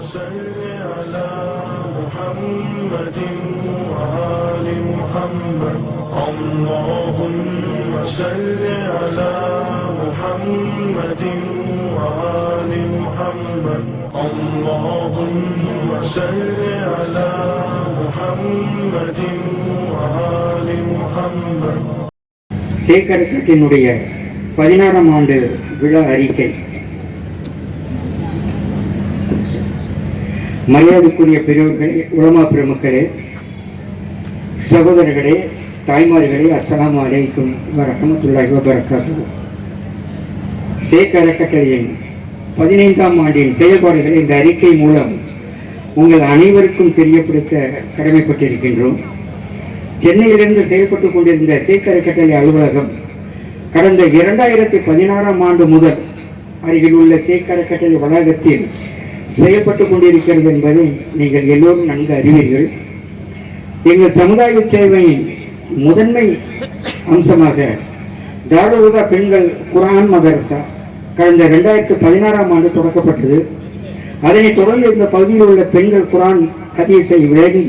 صل على محمد وآل محمد اللهم صل على محمد وآل محمد اللهم صل على محمد وآل محمد. சேகரக்கட்டினுடைய 16ஆம் ஆண்டு விழா அறிக்கை. மரியாதைக்குரிய பெரியவர்களே, உலமா பெருமக்களே, சகோதரர்களே, தாய்மார்களே, அஸ்ஸலாமு அலைக்கும் வரஹ்மத்துல்லாஹி வபரகாத்துஹு. சேக் அறக்கட்டளையின் 15ஆம் ஆண்டின் செயல்பாடுகளை இந்த அறிக்கை மூலம் உங்கள் அனைவருக்கும் தெரியப்படுத்த கடமைப்பட்டிருக்கின்றோம். சென்னையிலிருந்து செயல்பட்டுக் கொண்டிருந்த சேக் அறக்கட்டளை அலுவலகம் கடந்த 2016ஆம் ஆண்டு முதல் அருகில் உள்ள சேக் அறக்கட்டளை வளாகத்தில் செயல்பட்டுக் கொண்டிருக்கிறது என்பதை நீங்கள் எல்லோரும் நன்கு அறிவீர்கள். எங்கள் சமுதாய சேவையின் முதன்மை அம்சமாக தாரூதா பெண்கள் குர்ஆன் மதரசா கடந்த 2016ஆம் ஆண்டு தொடக்கப்பட்டது. அதனைத் தொடர்ந்து இந்த பகுதியில் உள்ள பெண்கள் குர்ஆன் ஹதீஸை விலகி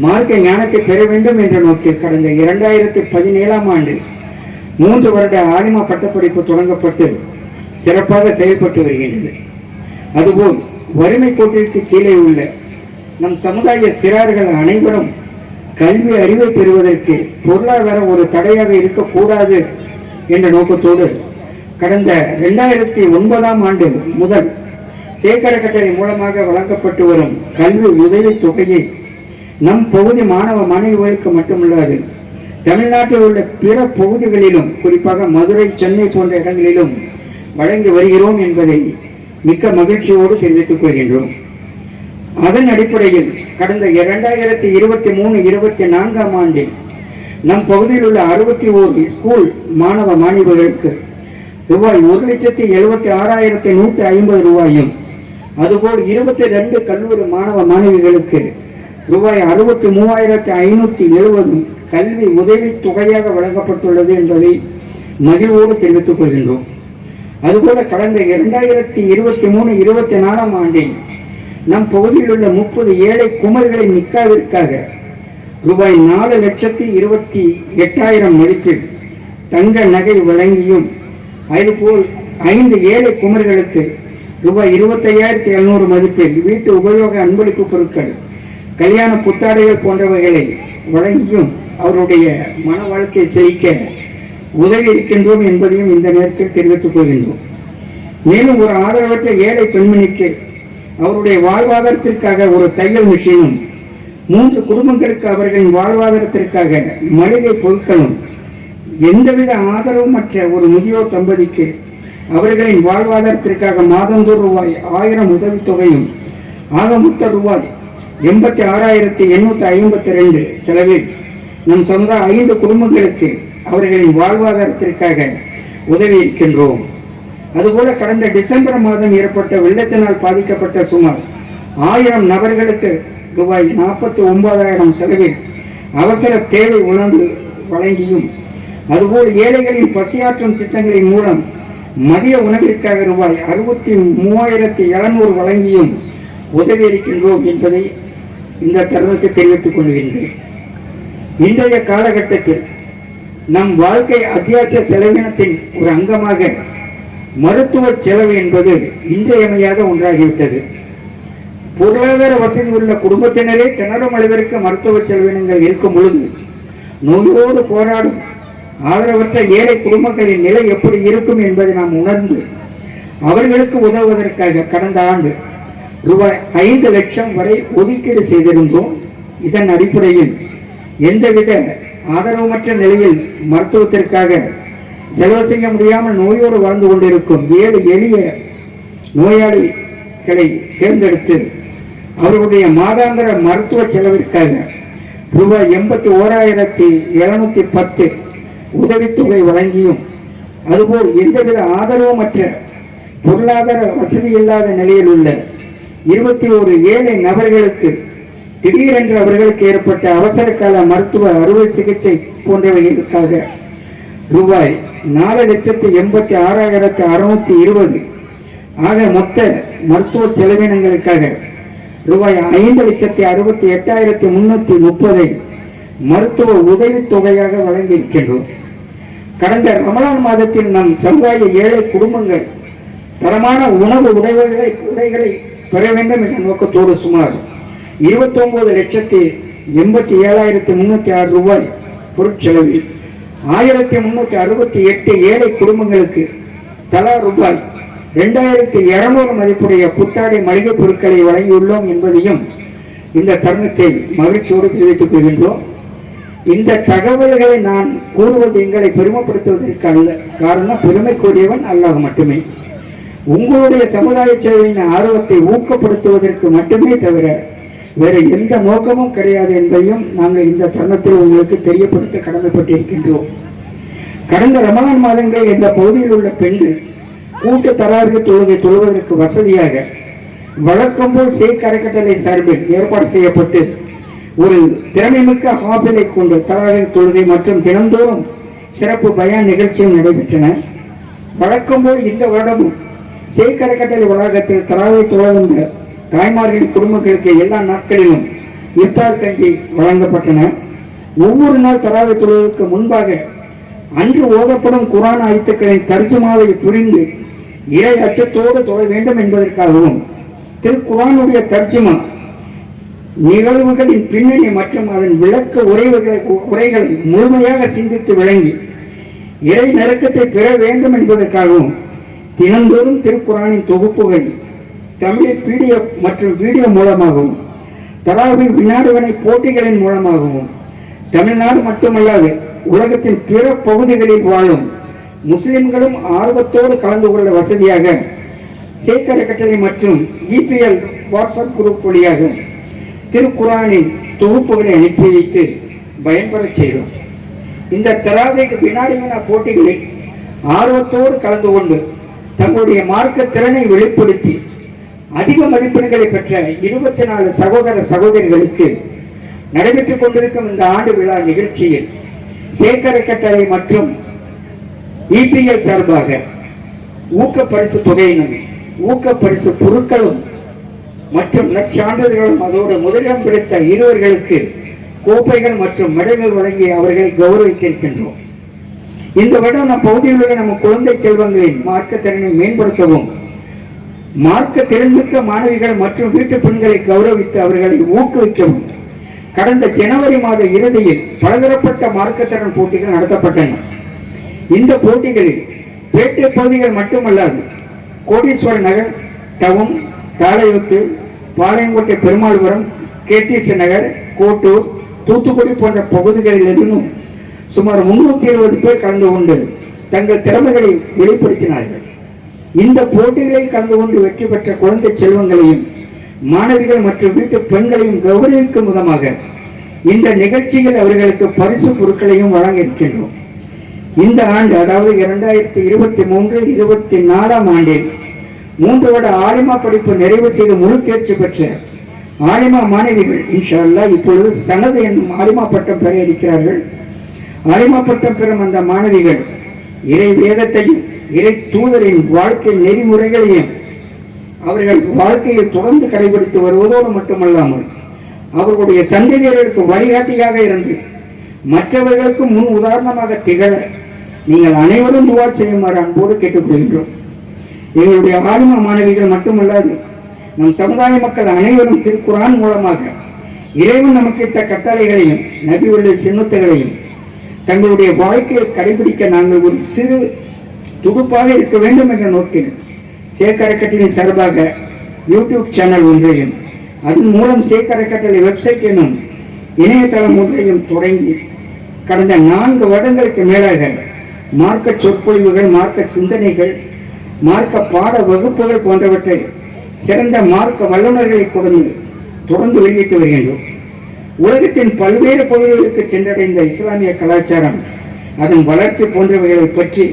மார்க்க ஞானத்தை பெற வேண்டும் என்ற நோக்கில் கடந்த 2017ஆம் ஆண்டு 3 வருட ஆலிமா பட்டப்படிப்பு தொடங்கப்பட்டு சிறப்பாக செயல்பட்டு வருகின்றது. அதுபோல் வறுமை கோட்டிற்கு கீழே உள்ள நம் சமுதாய சிறார்கள் அனைவரும் கல்வி அறிவை பெறுவதற்கு பொருளாதாரம் ஒரு தடையாக இருக்கக்கூடாது என்ற நோக்கத்தோடு கடந்த 2009ஆம் ஆண்டு முதல் சேக் அறக்கட்டளை மூலமாக வழங்கப்பட்டு வரும் கல்வி உதவித் தொகையை நம் பகுதி மாணவ மாணவிகளுக்கு மட்டுமல்லாது தமிழ்நாட்டில் உள்ள பிற பகுதிகளிலும், குறிப்பாக மதுரை, சென்னை போன்ற இடங்களிலும் வழங்கி வருகிறோம் என்பதை மிக்க மகிழ்ச்சியோடு தெரிவித்துக் கொள்கின்றோம். அதன் அடிப்படையில் கடந்த 2023-24ஆம் ஆண்டில் நம் பகுதியில் உள்ள 61 ஸ்கூல் மாணவ மாணவிகளுக்கு ரூபாய் 1,76,150 ரூபாயும், அதுபோல் 22 கல்லூரி மாணவ மாணவிகளுக்கு ரூபாய் 63,570 கல்வி உதவி தொகையாக வழங்கப்பட்டுள்ளது என்பதை மகிழ்வோடு தெரிவித்துக் கொள்கின்றோம். அதுபோல கடந்த 2023-24ஆம் ஆண்டில் நம் பகுதியில் உள்ள 30 ஏழை குமர்களின் நிக்காவிற்காக ரூபாய் 4,28,000 மதிப்பில் தங்க நகை வழங்கியும், அதுபோல் 5 ஏழை குமர்களுக்கு ரூபாய் 25,700 மதிப்பில் வீட்டு உபயோக அன்பளிப்பு பொருட்கள், கல்யாண புத்தாடைகள் போன்றவைகளை வழங்கியும் அவருடைய மன வாழ்க்கை செழிக்க உதவி இருக்கின்றோம் என்பதையும் இந்த நேரத்தில் தெரிவித்துக் கொள்கின்றோம். மேலும் ஒரு ஆதரவற்ற ஏழை பெண்மணிக்கு அவருடைய வாழ்வாதாரத்திற்காக ஒரு தையல் மிஷினும், 3 குடும்பங்களுக்கு அவர்களின் வாழ்வாதாரத்திற்காக மளிகை பொருட்களும், எந்தவித ஆதரவுமற்ற ஒரு முதியோர் தம்பதிக்கு அவர்களின் வாழ்வாதாரத்திற்காக மாதந்தோறும் ரூபாய் 1000 உதவித்தொகையும், ஆக மொத்த ரூபாய் 86,852 செலவில் நம் சமுதாய 5 குடும்பங்களுக்கு அவர்களின் வாழ்வாதாரத்திற்காக உதவி இருக்கின்றோம். அதுபோல கடந்த டிசம்பர் மாதம் ஏற்பட்ட வெள்ளத்தினால் பாதிக்கப்பட்ட சுமார் 1000 நபர்களுக்கு ரூபாய் 49,000 செலவில் அவசர தேவை உணவு வழங்கியும், அதுபோல் ஏழைகளின் பசியாற்றும் திட்டங்களின் மூலம் மதிய உணவிற்காக ரூபாய் 63,700 வழங்கியும் உதவி இருக்கின்றோம் என்பதை இந்த தருணத்தில் தெரிவித்துக் கொள்கின்றேன். இன்றைய காலகட்டத்தில் நம் வாழ்க்கை அத்தியாவசிய செலவினத்தின் ஒரு அங்கமாக மருத்துவ செலவு என்பது இன்றியமையாத ஒன்றாகிவிட்டது. பொருளாதார வசதி உள்ள குடும்பத்தினரே திணறும் அளவிற்கு மருத்துவ செலவினங்கள் இருக்கும் பொழுது நோயோடு போராடும் ஆதரவற்ற ஏழை குடும்பங்களின் நிலை எப்படி இருக்கும் என்பதை நாம் உணர்ந்து அவர்களுக்கு உதவுவதற்காக கடந்த ஆண்டு ரூபாய் 5 லட்சம் வரை ஒதுக்கீடு செய்திருந்தோம். இதன் அடிப்படையில் எந்தவித ஆதரவற்ற நிலையில் மருத்துவத்திற்காக செலவு செய்ய முடியாமல் நோயோடு வாழ்ந்து கொண்டிருக்கும் 7 எளிய நோயாளிகளை தேர்ந்தெடுத்து அவர்களுடைய மாதாந்திர மருத்துவ செலவிற்காக ரூபாய் 81,710 உதவித்தொகை வழங்கியும், அதுபோல் எந்தவித ஆதரவுமற்ற பொருளாதார வசதி இல்லாத நிலையில் உள்ள 21 ஏழை நபர்களுக்கு திடீரென்று அவர்களுக்கு ஏற்பட்ட அவசர கால மருத்துவ அறுவை சிகிச்சை போன்றவைகளுக்காக ரூபாய் 4,86,620 ஆக மொத்த மருத்துவ செலவினங்களுக்காக ரூபாய் 5,68,330 மருத்துவ உதவித் தொகையாக வழங்கியிருக்கின்றோம். கடந்த ரமலான் மாதத்தில் நம் சமுதாய ஏழை குடும்பங்கள் தரமான உணவு உடைகளை பெற வேண்டும் என்ற நோக்கத்தோடு சுமார் 29,87,306 ரூபாய் பொருட்செலவில் 1,368 ஏழை குடும்பங்களுக்கு தலா ரூபாய் 2,200 மதிப்புடைய புத்தாடை மளிகை பொருட்களை வழங்கியுள்ளோம் என்பதையும் இந்த தருணத்தை மகிழ்ச்சியோடு தெரிவித்துக் கொள்கின்றோம். இந்த தகவல்களை நான் கூறுவது எங்களை பெருமைப்படுத்துவதற்கு அல்ல. காரணம், பெருமைக்குரியவன் அல்லாஹ் மட்டுமே. உங்களுடைய சமுதாய சேவையின் ஆர்வத்தை ஊக்கப்படுத்துவதற்கு மட்டுமே தவிர வேறு எந்த நோக்கமும் கிடையாது என்பதையும் நாங்கள் இந்த தருணத்தில் உங்களுக்கு தெரியப்படுத்த கடமைப்பட்டிருக்கின்றோம். கடந்த ரமலான் மாதங்களில் இந்த பகுதியில் உள்ள பெண்கள் கூட்டு தராவிக தொழுகை தொழுவதற்கு வசதியாக வழக்கம் போல் ஷேக் அறக்கட்டளை சார்பில் ஏற்பாடு செய்யப்பட்டு ஒரு திறமைமிக்க ஹாபிலை கொண்டு தராவிக தொழுகை மற்றும் தினந்தோறும் சிறப்பு பயான் நிகழ்ச்சியும் நடைபெற்றன. வழக்கம் போல் இந்த வருடமும் ஷேக் அறக்கட்டளை வளாகத்தில் தராவிக தொழ வந்த தாய்மார்களின் குடும்பங்களுக்கு எல்லா நாட்களிலும் இஃப்தார் கஞ்சி வழங்கப்பட்டன. ஒவ்வொரு நாள் தராவிக தொழுகைக்கு முன்பாக அன்று ஓதப்படும் குர்ஆன் ஆயத்துக்களின் தர்ஜுமாவை புரிந்து இறை அச்சத்தோடு தொழ வேண்டும் என்பதற்காகவும் திருக்குர்ஆனுடைய தர்ஜுமா நிகழ்வுகளின் பின்னணி மற்றும் அதன் விளக்க உரைகளை முழுமையாக சிந்தித்து விளங்கி இறை நெருக்கத்தை பெற வேண்டும் என்பதற்காகவும் தினந்தோறும் திருக்குர்ஆனின் தொகுப்புகள் தமிழில் PDF மற்றும் வீடியோ மூலமாகவும் தராவி வினாடுவனை போட்டிகளின் மூலமாகவும் தமிழ்நாடு மட்டுமல்லாது உலகத்தின் பிற பகுதிகளில் வாழும் முஸ்லிம்களும் ஆர்வத்தோடு கலந்து கொள்ள வசதியாக ஷேக் அறக்கட்டளை மற்றும் EPL வாட்ஸ்அப் குரூப் வழியாக திருக்குர்ஆனின் தொகுப்புகளை அனுப்பி வைத்து பயன்பெறச் செய்தோம். இந்த தராவீஹ் வினாடி வினா போட்டிகளில் ஆர்வத்தோடு கலந்து கொண்டு தங்களுடைய மார்க்க திறனை வெளிப்படுத்தி அதிக மதிப்பெண்களை பெற்ற 24 சகோதர சகோதரிகளுக்கு நடைபெற்றுக் கொண்டிருக்கும் இந்த ஆண்டு விழா நிகழ்ச்சியில் ஷேக் அறக்கட்டளை மற்றும் EPL சார்பாக ஊக்கப்பரிசு தொகையினும் ஊக்கப்பரிசு பொருட்களும் மற்றும் நற்சான்றிதழ்களும் அதோடு முதலிடம் பிடித்த இருவர்களுக்கு கோப்பைகள் மற்றும் மெடல்கள் வழங்கி அவர்களை கௌரவித்திருக்கின்றோம். இந்த வருடம் நம் பகுதியில் உள்ள நம்ம குழந்தை செல்வங்களின் மார்க்க திறனை மேம்படுத்தவும் மார்க்க திறன்மிக்க மாணவிகள் மற்றும் வீட்டு பெண்களை கௌரவித்து அவர்களை ஊக்குவிக்கவும் கடந்த ஜனவரி மாத இறுதியில் பலதரப்பட்ட மார்க்கத்திறன் போட்டிகள் நடத்தப்பட்டன. இந்த போட்டிகளில் பேட்டை பகுதிகள் மட்டுமல்லாது கோடீஸ்வர நகர், டவுன், தாளையூத்து, பாளையங்கோட்டை பெருமாள்புரம், KTC நகர், கோட்டூர், தூத்துக்குடி போன்ற பகுதிகளிலிருந்தும் சுமார் 320 பேர் கலந்து கொண்டு தங்கள் திறமைகளை வெளிப்படுத்தினார்கள். இந்த போட்டிகளில் கலந்து கொண்டு வெற்றி பெற்ற குழந்தை செல்வங்களையும் மாணவிகள் மற்றும் வீட்டு பெண்களையும் கௌரவிக்கும் விதமாக இந்த நிகழ்ச்சியில் அவர்களுக்கு பரிசு பொருட்களையும் வழங்க இருக்கின்றோம். இந்த ஆண்டு, அதாவது 2023-24 ஆண்டில் 3 வருட ஆலிமா படிப்பு நிறைவு செய்து முழு தேர்ச்சி பெற்ற ஆலிமா மாணவிகள் இன்ஷா அல்லாஹ் இப்பொழுது சனது என்னும் ஆலிமா பட்டம் பெற இருக்கிறார்கள். ஆலிமா பட்டம் பெறும் அந்த மாணவிகள் இறை வேதத்தையும் இறை தூதரின் வாழ்க்கை நெறிமுறைகளையும் அவர்கள் வாழ்க்கையில் தொடர்ந்து கடைபிடித்து வருவதோடு மட்டுமல்லாமல் அவர்களுடைய சந்ததியர்களுக்கு வழிகாட்டியாக இருந்து மற்றவர்களுக்கு முன் உதாரணமாக திகழ நீங்கள் அனைவரும் துஆ செய்யுமாறு அன்போடு கேட்டுக்கொள்கின்றோம். எங்களுடைய ஆலிமா மாணவிகள் மட்டுமல்லாது நம் சமுதாய மக்கள் அனைவரும் திருக்குர்ஆன் மூலமாக இறைவன் நமக்கிட்ட கட்டளைகளையும் நபி உள்ள சுன்னத்துகளையும் தங்களுடைய வாழ்க்கையை கடைபிடிக்க நாங்கள் ஒரு சிறு துடுப்பாக இருக்க வேண்டும் என்ற நோக்கில் ஷேக் அறக்கட்டளை சார்பாக யூடியூப் சேனல் ஒன்றையும் அதன் மூலம் ஷேக் அறக்கட்டளை வெப்சைட் எனும் இணையதளம் ஒன்றையும் தொடங்கி கடந்த 4 வருடங்களுக்கு மேலாக மார்க்க சொற்பொழிவுகள், மார்க்க சிந்தனைகள், மார்க்க பாட வகுப்புகள் போன்றவற்றை சிறந்த மார்க்க வல்லுநர்களை தொடர்ந்து வெளியிட்டு வருகின்றோம். உலகத்தின் பல்வேறு பகுதிகளுக்கு சென்றடைந்த இஸ்லாமிய கலாச்சாரம், அதன் வளர்ச்சி போன்றவைகளை பற்றி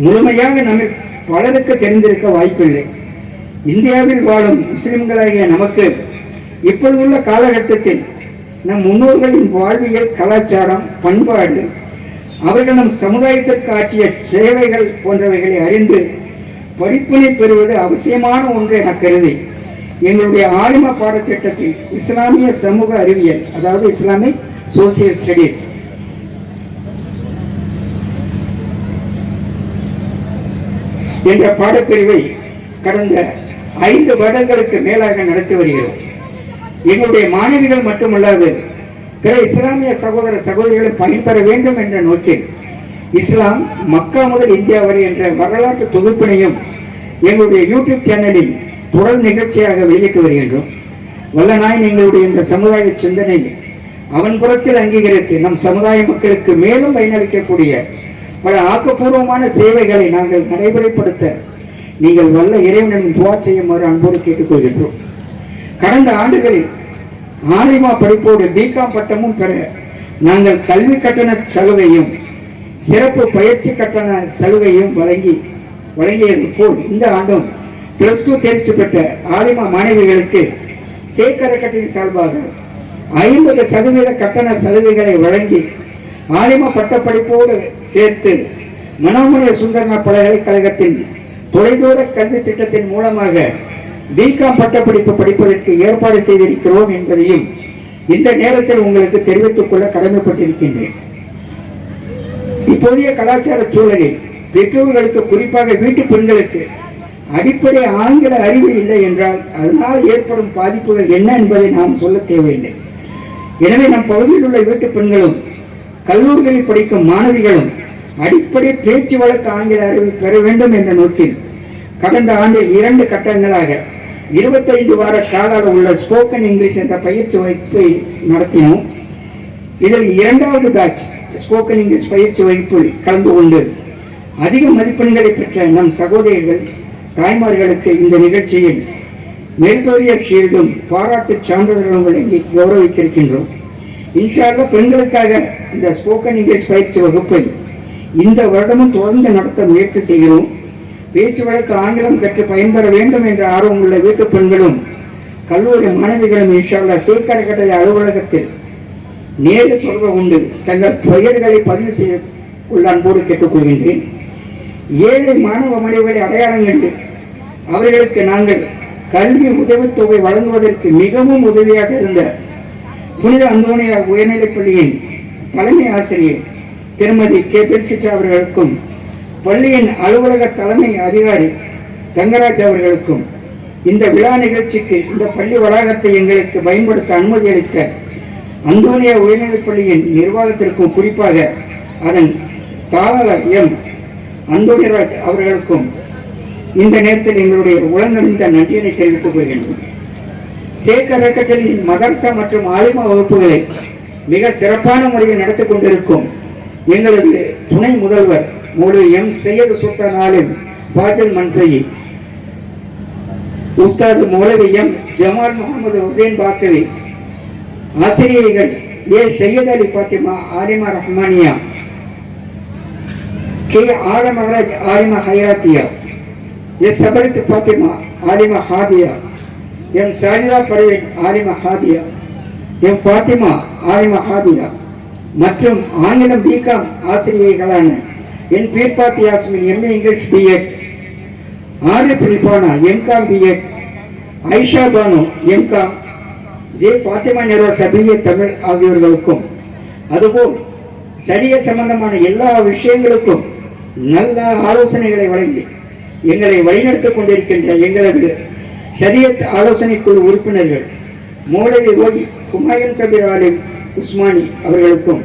முழுமையாக நம்ம பலருக்கு தெரிந்திருக்க வாய்ப்பில்லை. இந்தியாவில் வாழும் முஸ்லிம்களாகிய நமக்கு இப்போதுள்ள காலகட்டத்தில் நம் முன்னோர்களின் வாழ்வியல், கலாச்சாரம், பண்பாடு, அவர்கள் நம் சமுதாயத்திற்கு ஆற்றிய சேவைகள் போன்றவைகளை அறிந்து படிப்பினை பெறுவது அவசியமான ஒன்று என கருதி எங்களுடைய ஆலிமா பாடத்திட்டத்தில் இஸ்லாமிய சமூக அறிவியல், அதாவது இஸ்லாமிக் சோசியல் ஸ்டடீஸ் என்ற பாடப்பிரிவை கடந்த 5 வருடங்களுக்கு மேலாக நடத்தி வருகிறோம். எங்களுடைய மாணவிகள் மட்டுமல்லாது பிற இஸ்லாமிய சகோதர சகோதரிகளும் பயன்பெற வேண்டும் என்ற நோக்கில் இஸ்லாம் மக்கா முதல் இந்தியா வரை என்ற வரலாற்று தொகுப்பினையும் எங்களுடைய யூடியூப் சேனலில் தொடர் நிகழ்ச்சியாக வெளியிட்டு வருகின்றோம். வல்லநாயன் எங்களுடைய இந்த சமுதாய சிந்தனை அவன் புறத்தில் அங்கீகரித்து நம் சமுதாய மக்களுக்கு மேலும் பயனளிக்கக்கூடிய பல ஆக்கப்பூர்வமான சேவைகளை நாங்கள் நடைமுறைப்படுத்த நீங்கள் வல்ல இறைவனின் துவா செய்யுமாறு அன்போடு கேட்டுக்கொள்கின்றோம். கடந்த ஆண்டுகளில் ஆலிமா படிப்போடு பிகாம் பட்டமும் பெற நாங்கள் கல்வி கட்டண சலுகையும் சிறப்பு பயிற்சி கட்டண சலுகையும் வழங்கியது போல் இந்த ஆண்டும் +2 தேர்ச்சி பெற்ற ஆலிமா மாணவிகளுக்கு ஷேக் அறக்கட்டளை சார்பாக 50% கட்டண சலுகைகளை வழங்கி ஆலிமா பட்டப்படிப்போடு சேர்த்து மனோமணிய சுந்தரனா பல்கலைக்கழகத்தின் தொலைதூர கல்வி திட்டத்தின் மூலமாக பிகாம் பட்டப்படிப்பு படிப்பதற்கு ஏற்பாடு செய்திருக்கிறோம் என்பதையும் இந்த நேரத்தில் உங்களுக்கு தெரிவித்துக் கொள்ள கடமைப்பட்டிருக்கின்றேன். இப்போதைய கலாச்சார சூழலில் பெற்றோர்களுக்கு, குறிப்பாக வீட்டு பெண்களுக்கு அடிப்படை ஆங்கில அறிவு இல்லை என்றால் அதனால் ஏற்படும் பாதிப்புகள் என்ன என்பதை நாம் சொல்ல தேவையில்லை. எனவே நம் பகுதியில் உள்ள வீட்டு பெண்களும் கல்லூரிகளில் படிக்கும் மாணவிகளும் அடிப்படை பேச்சு வழக்கு ஆங்கில அறிவு பெற வேண்டும் என்ற நோக்கில் கடந்த ஆண்டில் 2 கட்டங்களாக 25 வார கால உள்ள ஸ்போக்கன் இங்கிலீஷ் என்ற பயிற்சி வகுப்பை நடத்தினோம். இதில் 2வது பேட்ச் ஸ்போக்கன் இங்கிலீஷ் பயிற்சி வகுப்பில் கலந்து கொண்டு அதிக மதிப்பெண்களை பெற்ற நம் சகோதரிகள் தாய்மார்களுக்கு இந்த நிகழ்ச்சியில் மெரிட்டோரியஸ் ஷீல்டும் பாராட்டு சான்றிதழும் வழங்கி கௌரவித்திருக்கின்றோம். இன்ஷா அல்லாஹ் பெண்களுக்காக இந்த ஸ்போக்கன் இங்கிலீஷ் பயிற்சி வகுப்பை இந்த வருடமும் தொடர்ந்து நடத்த முயற்சி செய்கிறோம். பேச்சு வழக்கு ஆங்கிலம் கற்று பயன்பெற வேண்டும் என்ற ஆர்வம் உள்ள வீட்டு பெண்களும் கல்லூரி மாணவிகளும் இன்ஷா அல்லாஹ் ஷேக் அறக்கட்டளை அலுவலகத்தில் நேரு தொடர்பு கொண்டு தங்கள் பெயர்களை பதிவு செய்ய கொள்ள அன்போடு கேட்டுக்கொள்கின்றேன். ஏழை மாணவ மாணவிகளை அடையாளம் கண்டு அவர்களுக்கு நாங்கள் கல்வி உதவித்தொகை வழங்குவதற்கு மிகவும் உதவியாக இருந்த புனித அந்தோனியா உயர்நிலைப் பள்ளியின் தலைமை ஆசிரியர் திருமதி கே பெல்சிட்டா அவர்களுக்கும் பள்ளியின் அலுவலக தலைமை அதிகாரி தங்கராஜ் அவர்களுக்கும் இந்த விழா நிகழ்ச்சிக்கு இந்த பள்ளி வளாகத்தை எங்களுக்கு பயன்படுத்த அனுமதி அளித்த அந்தோனியா உயர்நிலைப் பள்ளியின் நிர்வாகத்திற்கும், குறிப்பாக அதன் தாளர் எம் அந்தோனிராஜ் அவர்களுக்கும் இந்த நேரத்தில் எங்களுடைய உளநறிந்த நன்றியினை தெரிவித்துக் கொள்கின்றோம். ஷேக் அறக்கட்டளையின் மதரசா மற்றும் ஆலிமா வகுப்புகளை மிக சிறப்பான முறையில் நடத்தி கொண்டிருக்கும் எங்களது துணை முதல்வர் மௌலவி எம் சையது சுல்தான் ஆலிம் பாஜல் மன்ஃபயி, உஸ்தாது மௌலவி எம் ஜமால் முகமது ஹுசைன் பாக்கவி, ஆசிரியர்கள் A Syed Ali Fathima Alima Rahmaniya, K Alam Maharaj Alima Hairathiya, S Sabarith Fathima Alima Hadiya, M Sajitha Parveen Alima Hadiya, M Fathima Alima Hadiya மற்றும் ஆங்கிலம் பிகாம் ஆசிரியர்களான N Peerbathi Yasmin MA English BEd, Arif Ribana MCom BEd, Aisha Banu MCom, J Fathima Nirosha BA Tamil ஆகியோர்களுக்கும், அதுபோல் சரிய சம்பந்தமான எல்லா விஷயங்களுக்கும் நல்ல ஆலோசனைகளை வழங்கி எங்களை வழிநடத்திக் கொண்டிருக்கின்ற எங்களது ஷரியத் ஆலோசனை குழு உறுப்பினர்கள் மௌலவி ஓகி ஹுமாயூன் கபீர் ஆலிம் உஸ்மானி அவர்களுக்கும்,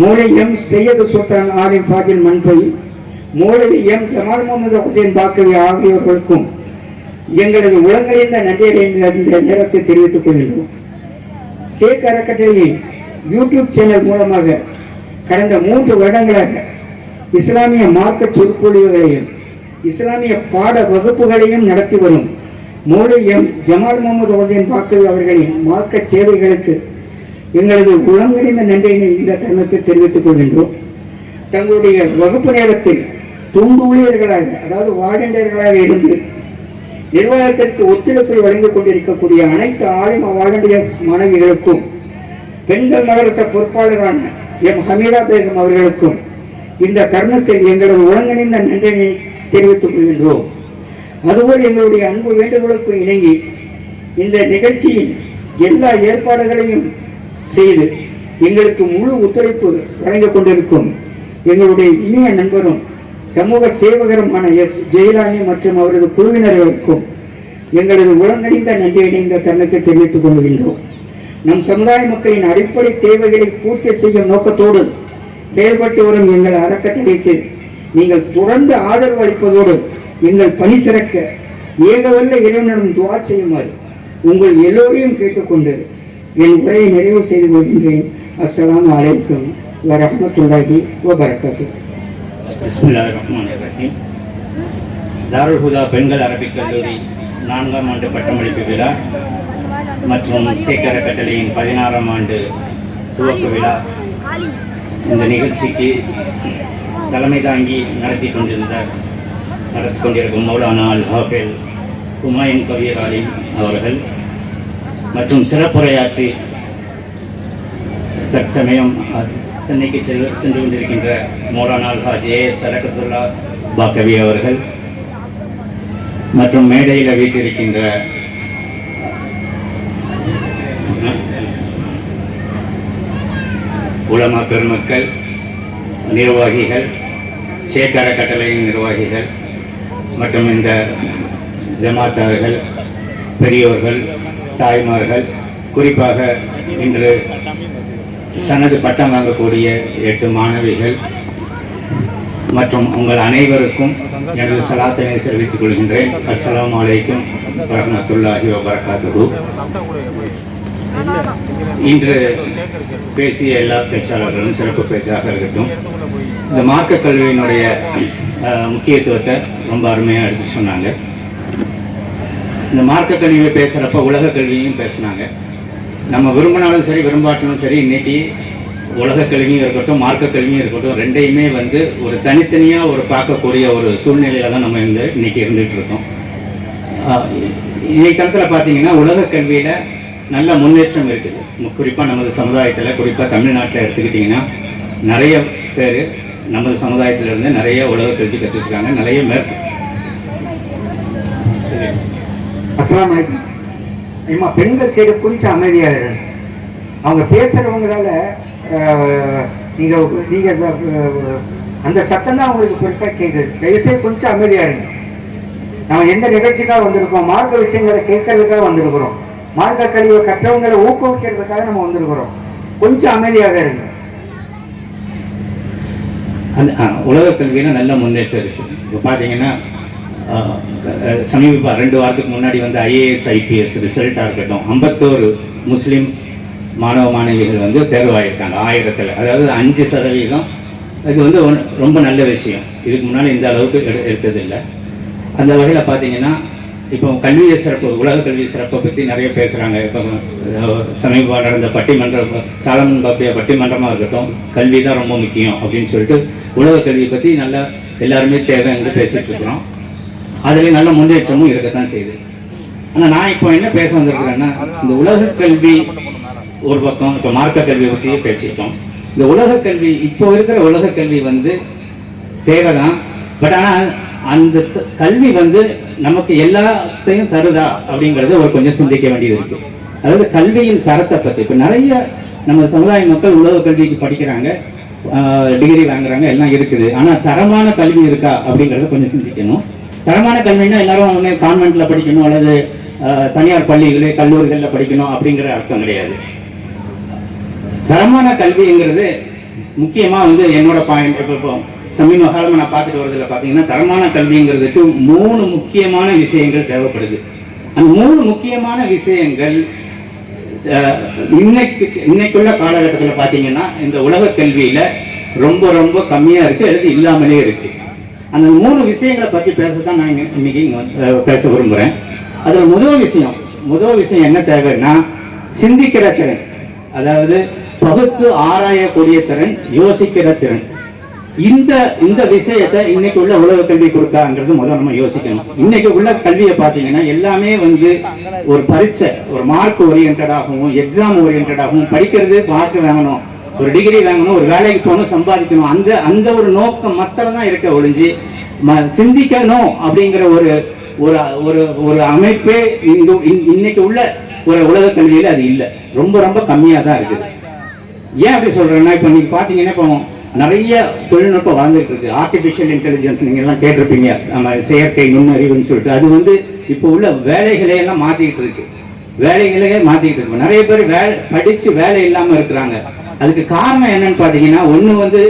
மௌலவி எம் சையது சுல்தான் ஆலிம் பாஜில் மன்ஃபயி, மௌலவி எம் ஜமால் முகமது ஹுசைன் பாக்கவி ஆகியோர்களுக்கும் எங்களது உலகறிந்த நன்றியை இந்த நேரத்தை தெரிவித்துக் கொள்கிறோம். ஷேக் அறக்கட்டளையின் யூடியூப் சேனல் மூலமாக கடந்த 3 வருடங்களாக இஸ்லாமிய மார்க்க சொற்பொழிவுகளையும் இஸ்லாமிய பாட வகுப்புகளையும் நடத்தி வரும் மௌலவி எம் ஜமால் முகமது ஹுசைன் பாக்கவி அவர்களின் மார்க்க சேவைகளுக்கு எங்களது உலகறிந்த நன்றியினை இந்த தருணத்தை தெரிவித்துக் கொள்கின்றோம். தங்களுடைய வகுப்பு நேரத்தில் துண்டு ஊழியர்களாக, அதாவது வாலண்டியர்களாக இருந்து நிர்வாகத்திற்கு ஒத்துழைப்பை வழங்கிக் கொண்டிருக்கக்கூடிய அனைத்து ஆலிமா வாலண்டியர்ஸ் மாணவிகளுக்கும், பெண்கள் மதரச பொறுப்பாளரான எம் ஹமீதா பேகம் அவர்களுக்கும் இந்த தருணத்தில் எங்களது உலகறிந்த நன்றியினை தெரிவித்துக் கொள்கின்றோம். அதுபோல் எங்களுடைய அன்பு வேண்டுகோளுக்கு இணங்கி இந்த நிகழ்ச்சியின் எல்லா ஏற்பாடுகளையும் செய்து எங்களுக்கு முழு ஒத்துழைப்பு வழங்கிக் கொண்டிருக்கும் எங்களுடைய இனிய நண்பரும் சமூக சேவகருமான எஸ் ஜெயலானி மற்றும் அவரது குழுவினர்களுக்கும் எங்களது உளங்கணிந்த நன்றியடைந்த தருணத்தை தெரிவித்துக் கொள்கின்றோம். நம் சமுதாய மக்களின் அடிப்படை தேவைகளை பூர்த்தி செய்யும் நோக்கத்தோடு செயல்பட்டு வரும் எங்கள் அறக்கட்டளைக்கு நீங்கள் தொடர்ந்து ஆதரவு அளிப்பதோடு எங்கள் பணி சிறக்க ஏகவல்ல இறைவனிடம் துஆ செய்யுமாறு உங்கள் எல்லோரையும் கேட்டுக்கொண்டு என் உரையை நிறைவு செய்து கொள்கின்றேன். அஸ்ஸலாமு அலைக்கும் வரஹ்மத்துல்லாஹி வபரகாத்துஹு. பிஸ்மில்லாஹிர் ரஹ்மானிர் ரஹீம். தாருல் ஹுதா பெண்கள் அரபிக் கல்லூரி 4ஆம் ஆண்டு பட்டமளிப்பு விழா மற்றும் சேக் அறக்கட்டளையின் 16ஆம் ஆண்டு துவக்க விழா இந்த நிகழ்ச்சிக்கு தலைமை தாங்கி நடத்தி கொண்டிருக்கும் மௌலானா அல் ஹாஃபில் ஹுமாயூன் கபீர் ஆலிம் அவர்கள் மற்றும் சிறப்புரையாற்றி தற்சமயம் சென்னைக்கு சென்று கொண்டிருக்கின்ற மௌலானா அல் ஹாஜ் ஏஎஸ் சரகத்துல்லா பாக்கவி அவர்கள் மற்றும் மேடையில் வீற்றிருக்கின்ற உலமா பெருமக்கள், நிர்வாகிகள், சேக் அறக்கட்டளையின் நிர்வாகிகள் மற்றும் இந்த ஜமாத்தார்கள், பெரியோர்கள், தாய்மார்கள், குறிப்பாக இன்று சனது பட்டம் வாங்கக்கூடிய 8 மாணவிகள் மற்றும் உங்கள் அனைவருக்கும் எனது சலாத்தினை தெரிவித்துக் கொள்கின்றேன். அஸ்ஸலாமு அலைக்கும் வரஹ்மத்துல்லாஹி வபரகாத்துஹு. இன்று பேசிய எல்லா பேச்சாளர்களும் சிறப்பு பேச்சாக இருக்கட்டும். இந்த மார்க்க கல்வியினுடைய முக்கியத்துவத்தை ரொம்ப அருமையாக எடுத்து சொன்னாங்க. இந்த மார்க்க கல்வியை பேசுகிறப்ப உலக கல்வியும் பேசினாங்க. நம்ம விரும்பினாலும் சரி விரும்பாட்டிலும் சரி இன்னைக்கு உலக கல்வியும் இருக்கட்டும் மார்க்க கல்வியும் இருக்கட்டும் ரெண்டையுமே ஒரு தனித்தனியாக பார்க்கக்கூடிய ஒரு சூழ்நிலையில தான் நம்ம இன்னைக்கு இருந்துகிட்டு இருக்கோம். இன்னைக்கு காலத்தில் பார்த்தீங்கன்னா உலக கல்வியில் நல்ல முன்னேற்றம் இருக்குது. குறிப்பாக நமது சமுதாயத்தில், குறிப்பாக தமிழ்நாட்டில் எடுத்துக்கிட்டிங்கன்னா நிறைய பேர் நமது சமுதாயத்திலிருந்து நிறைய உலக கல்வி கற்றுருக்காங்க. நிறைய பேர் அஸ்ஸலாமு அலைக்கும். இம்மா பெண்கள் சைடு கொஞ்சம் அமைதியாக அவங்க பேசுகிறவங்களால நீங்கள் அந்த சத்தம் தான் உங்களுக்கு பெருசாக கேட்குது. தயவுசெய்து கொஞ்சம் அமைதியாக இருங்க. நம்ம எந்த நிகழ்ச்சிக்காக வந்திருக்கோம்? மார்க்க விஷயங்களை கேட்கறதுக்காக வந்திருக்கிறோம். மார்க்க கல்வியை கற்றவங்களை ஊக்குவிக்கிறதுக்காக நம்ம வந்திருக்கிறோம். கொஞ்சம் அமைதியாக இருங்க. உலக கல்வியில நல்ல முன்னேற்றம் இருக்கு. இப்போ பார்த்தீங்கன்னா சமீப 2 வாரத்துக்கு முன்னாடி ஐஏஎஸ் ஐபிஎஸ் ரிசல்ட்டாக இருக்கட்டும், 51 முஸ்லீம் மாணவ மாணவிகள் தேர்வாயிருக்காங்க 1000-ல். அதாவது 5%. இது ரொம்ப நல்ல விஷயம். இதுக்கு முன்னாடி இந்த அளவுக்கு எடுத்ததில்லை. அந்த வகையில் பார்த்தீங்கன்னா இப்போ கல்வியை சிறப்பு, உலக கல்வி சிறப்பை பற்றி நிறைய பேசுகிறாங்க. இப்போ சமீபம் நடந்த பட்டிமன்றம், சாலமன் பாப்பியா பட்டிமன்றமாக இருக்கட்டும், கல்வி தான் ரொம்ப முக்கியம் அப்படின்னு சொல்லிட்டு உலக கல்வியை பற்றி நல்லா எல்லாருமே தேவைன்னு பேசிகிட்டு இருக்கிறோம். அதுலேயும் நல்ல முன்னேற்றமும் இருக்கத்தான் செய்யுது. ஆனால் நான் இப்போ என்ன பேச வந்திருக்கிறேன்னா, இந்த உலக கல்வி ஒரு பக்கம், இப்போ மார்க்க கல்வியை பற்றியே பேசிட்டோம். இந்த உலக கல்வி, இப்போ இருக்கிற உலக கல்வி தேவை தான். பட் ஆனால் அந்த கல்வி நமக்கு எல்லாத்தையும் தருதா அப்படிங்கிறத கொஞ்சம் சிந்திக்க வேண்டியது இருக்கு. அதாவது கல்வியின் தரத்தை பற்றி இப்போ நிறைய நம்ம சமுதாய மக்கள் உலக கல்விக்கு படிக்கிறாங்க, டிகிரி வாங்குறாங்க, எல்லாம் இருக்குது. ஆனால் தரமான கல்வி இருக்கா அப்படிங்கிறத கொஞ்சம் சிந்திக்கணும். தரமான கல்வின்னா எல்லாரும் கான்வென்ட்ல படிக்கணும் அல்லது தனியார் பள்ளிகளே கல்லூரிகளில் படிக்கணும் அப்படிங்கிற அர்த்தம் கிடையாது. தரமான கல்விங்கிறது முக்கியமாக என்னோட பாயிண்ட். இப்போ சமீப காலமாக நான் பார்த்துட்டு வரதுல பார்த்தீங்கன்னா தரமான கல்விங்கிறதுக்கு 3 முக்கியமான விஷயங்கள் தேவைப்படுது. அந்த 3 முக்கியமான விஷயங்கள் இன்னைக்குள்ள காலகட்டத்தில் பார்த்தீங்கன்னா இந்த உலக கல்வியில ரொம்ப ரொம்ப கம்மியா இருக்கு, அல்லது இல்லாமலே இருக்கு. அந்த 3 விஷயங்களை பற்றி பேசத்தான் நான் இன்னைக்கு பேச விரும்புகிறேன். அதில் முதல் விஷயம் என்ன தேவைன்னா சிந்திக்கிற திறன், அதாவது பகுத்து ஆராயக்கூடிய திறன், யோசிக்கிற திறன். இந்த விஷயத்தை இன்னைக்கு உள்ள உலக கல்வி கொடுக்காங்கிறது முதல்ல நம்ம யோசிக்கணும். இன்னைக்கு உள்ள கல்வியை பார்த்தீங்கன்னா எல்லாமே ஒரு பரீட்சை, ஒரு மார்க் ஓரியன்டாகவும் எக்ஸாம் ஓரியன்டாகவும் படிக்கிறது, மார்க் வாங்கணும், ஒரு டிகிரி வாங்கணும், ஒரு வேலைக்கு போகணும், சம்பாதிக்கணும், அந்த ஒரு நோக்கம் மத்தில தான் இருக்க ஒழிஞ்சு சிந்திக்கணும் அப்படிங்கிற ஒரு ஒரு ஒரு ஒரு அமைப்பே இன்னைக்கு உள்ள ஒரு உலக கல்வியில அது இல்லை, ரொம்ப ரொம்ப கம்மியாக தான் இருக்குது. ஏன் அப்படி சொல்றேன்னா, இப்போ நீங்க பாத்தீங்கன்னா இப்போ நிறைய தொழில்நுட்பம் வளர்ந்துட்டு இருக்கு. ஆர்டிபிஷியல் இன்டெலிஜென்ஸ் நீங்க எல்லாம் கேட்டிருப்பீங்க, நம்ம செயற்கை நுண்ணறிவுன்னு சொல்லிட்டு. அது வந்து இப்போ உள்ள வேலைகளை எல்லாம் மாத்திக்கிட்டு இருக்கு, வேலைகளையே மாத்திக்கிட்டு இருக்கு. நிறைய பேர் படிச்சு வேலை இல்லாம இருக்கிறாங்க. அதுக்கு காரணம் என்னன்னு பாத்தீங்கன்னா, ஒண்ணு வந்து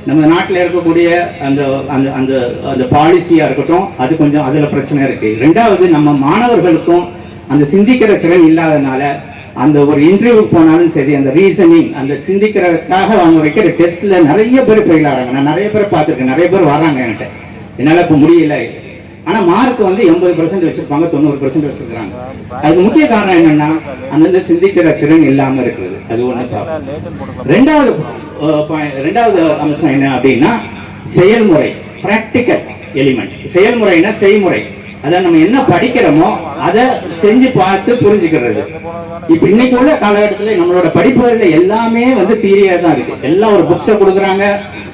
நம்ம நாட்டில் இருக்கக்கூடிய அந்த அந்த அந்த அந்த பாலிசியா இருக்கட்டும், அது கொஞ்சம் அதுல பிரச்சனை இருக்கு. ரெண்டாவது, நம்ம மாணவர்களுக்கும் அந்த சிந்திக்கிற திறன் இல்லாதனால அந்த ஒரு இன்டர்வியூ போனாலும் சரி, அந்த ரீசனிங், அந்த சிந்திக்கிறதுக்காக அவங்க வைக்கிற டெஸ்ட்ல நிறைய பேர் ஃபெயில் ஆகிறாங்க. நான் நிறைய பேர் பார்த்துருக்கேன், நிறைய பேர் வராங்க என்கிட்ட, என்னால் இப்போ முடியல. ஆனால் மார்க் வந்து 80% வச்சிருப்பாங்க, 90% வச்சிருக்காங்க. அதுக்கு முக்கிய காரணம் என்னன்னா, அந்தந்த சிந்திக்கிற திறன் இல்லாமல் இருக்கிறது. அது ஒன்று. ரெண்டாவது அம்சம் என்ன அப்படின்னா, செயல்முறை, பிராக்டிக்கல் எலிமெண்ட். செயல்முறைனா செய்முறை, அதான் நம்ம என்ன படிக்கிறோமோ அதை செஞ்சு பார்த்து புரிஞ்சுக்கிறது. இப்ப இன்னைக்கு உள்ள காலகட்டத்தில் நம்மளோட படிப்புகள்ல எல்லாமே வந்து தியரியா தான் இருக்கு. எல்லாம் ஒரு புக்ஸை கொடுக்குறாங்க,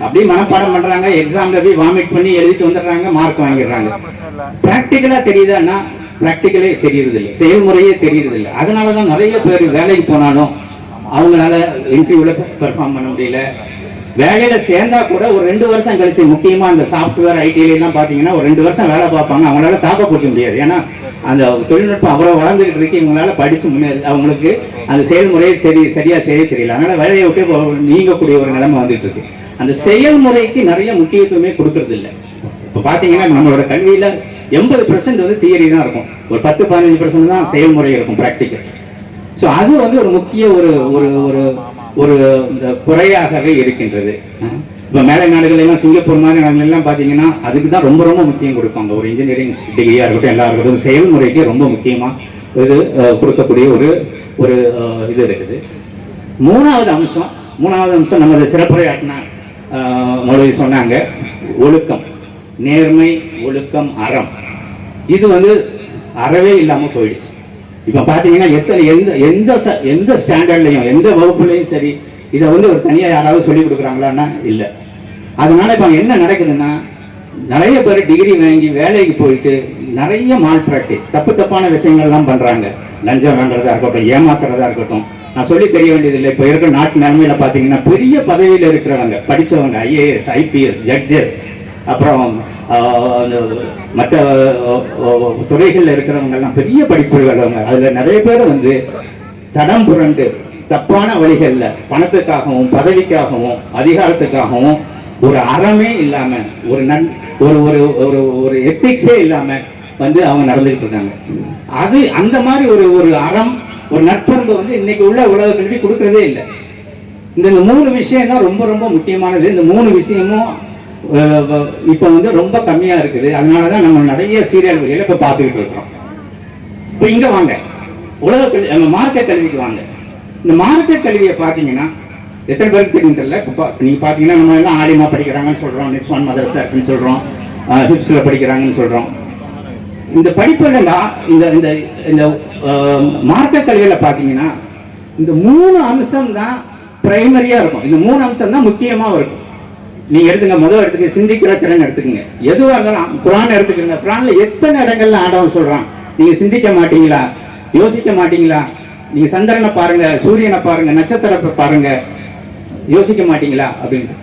அப்படியே மனப்பாடம் பண்றாங்க, எக்ஸாம்ல போய் வாமிட் பண்ணி எழுதிட்டு வந்துடுறாங்க, மார்க் வாங்கிடுறாங்க. பிராக்டிக்கலா தெரியுதான்னா பிராக்டிக்கலே தெரியறது இல்லை, செயல்முறையே தெரியறது இல்லை. அதனாலதான் நிறைய பேர் வேலைக்கு போனாலும் அவங்களால இன்டர்வியூல பெர்ஃபார்ம் பண்ண முடியல. வேலையில சேர்ந்தா கூட ஒரு 2 வருஷம் கழிச்சு, முக்கியமா அந்த சாஃப்ட்வேர் ஐடில எல்லாம் பாத்தீங்கன்னா ஒரு 2 வருஷம் வேலை பார்ப்பாங்க, அவங்களால தாக்க பிடிக்க முடியாது. ஏன்னா அந்த தொழில்நுட்பம் அவ்வளவு வளர்ந்துகிட்டு இருக்கு, இவங்களால படிச்சு முன்னேறி அவங்களுக்கு அந்த செயல்முறையை சரியா செய்ய தெரியல. அதனால வேலையை விட்டு நீங்கக்கூடிய ஒரு நிலைமை வந்துட்டு இருக்கு. அந்த செயல்முறைக்கு நிறைய முக்கியத்துவமே கொடுக்கறது இல்லை. இப்ப பாத்தீங்கன்னா நம்மளோட கல்வியில 80% வந்து தியரி தான் இருக்கும், ஒரு 10-15% தான் செயல்முறை இருக்கும், பிராக்டிக்கல். ஸோ அது வந்து ஒரு முக்கிய ஒரு ஒரு ஒரு ஒரு குறையாகவே இருக்கின்றது. இப்போ மேலை நாடுகள் எல்லாம், சிங்கப்பூர் மாதிரி நாடுகள் எல்லாம் பார்த்தீங்கன்னா அதுக்கு தான் ரொம்ப ரொம்ப முக்கியம் கொடுப்பாங்க. ஒரு இன்ஜினியரிங் டிகிரியாக இருக்கட்டும், எல்லா இருக்கட்டும், செயல்முறைக்கு ரொம்ப முக்கியமாக இது கொடுக்கக்கூடிய ஒரு ஒரு இது இருக்குது. மூணாவது அம்சம் நம்ம சிறப்புரையாட்டின மொழி சொன்னாங்க, ஒழுக்கம், நேர்மை, ஒழுக்கம், அறம். இது வந்து அறவே இல்லாமல் போயிடுச்சு. இப்ப பாத்தீங்கன்னா எந்த ஸ்டாண்டர்ட்லயும் எந்த வகுப்புலையும் சரி, இதை வந்து ஒரு தனியா யாராவது சொல்லி கொடுக்குறாங்களான்னா இல்ல. அதனால இப்ப என்ன நடக்குதுன்னா, நிறைய பேர் டிகிரி வாங்கி வேலைக்கு போயிட்டு நிறைய மால் பிராக்டிஸ், தப்பான விஷயங்கள்லாம் பண்றாங்க. லஞ்சம் வாங்குறதா இருக்கட்டும், ஏமாத்துறதா இருக்கட்டும், நான் சொல்லி தெரிய வேண்டியதில்லை. இப்ப இருக்கிற நாட்டு நிலைமையில பாத்தீங்கன்னா பெரிய பதவியில இருக்கிறவங்க, படிச்சவங்க, IAS, IPS, ஜட்ஜஸ், அப்புறம் மற்ற துறைகளில் இருக்கிறவங்க எல்லாம் பெரிய படிப்புகள். அதுல நிறைய பேர் வந்து தடம் புரண்டு தப்பான வழிகள்ல பணத்துக்காகவும் பதவிக்காகவும் அதிகாரத்துக்காகவும் ஒரு அறமே இல்லாம, ஒரு எத்திக்ஸே இல்லாம வந்து அவங்க நடந்துகிட்டு இருக்காங்க. அது அந்த மாதிரி ஒரு அறம், ஒரு நற்பண்பு வந்து இன்னைக்கு உள்ள உலக கல்வி கொடுக்கறதே இல்லை. இந்த 3 விஷயம் தான் ரொம்ப ரொம்ப முக்கியமானது. இந்த 3 விஷயமும் இப்ப வந்து ரொம்ப கம்மியா இருக்குது. அதனாலதான் நம்ம நிறைய சீரியல் வழியில இப்ப பார்த்துக்கிட்டு இருக்கிறோம். இப்ப இங்க வாங்க, உலக கல்வி, நம்ம மார்க்க கல்விக்கு வாங்க. இந்த மார்க்க கல்வியை பாத்தீங்கன்னா எத்தனை பேருக்கு தெரியும் தெரியல. நீங்க பாத்தீங்கன்னா நம்ம எல்லாம் ஆலிமா படிக்கிறாங்கன்னு சொல்றோம், நிஸ்வான் மதரசா இருக்குன்னு சொல்றோம், ஹிப்ஸ்ல படிக்கிறாங்கன்னு சொல்றோம். இந்த படிப்புல இந்த மார்க்க கல்வியில பாத்தீங்கன்னா இந்த 3 அம்சம் தான் பிரைமரியா இருக்கும். இந்த 3 அம்சம் தான் முக்கியமா இருக்கும். நீங்க எடுத்துங்க, முதல் எடுத்துக்க, சிந்திக்கிற திறன் எடுத்துக்கங்க. எதுவாக இருந்தாலும் குர்ஆன் எடுத்துக்கங்க. குர்ஆன்ல எத்தனை இடங்கள்ல ஆண்டவன் சொல்றான், நீங்க சிந்திக்க மாட்டீங்களா, யோசிக்க மாட்டீங்களா, நீங்க சந்திரனை பாருங்க, சூரியனை பாருங்க, நட்சத்திரத்தை பாருங்க, யோசிக்க மாட்டீங்களா அப்படின்னு.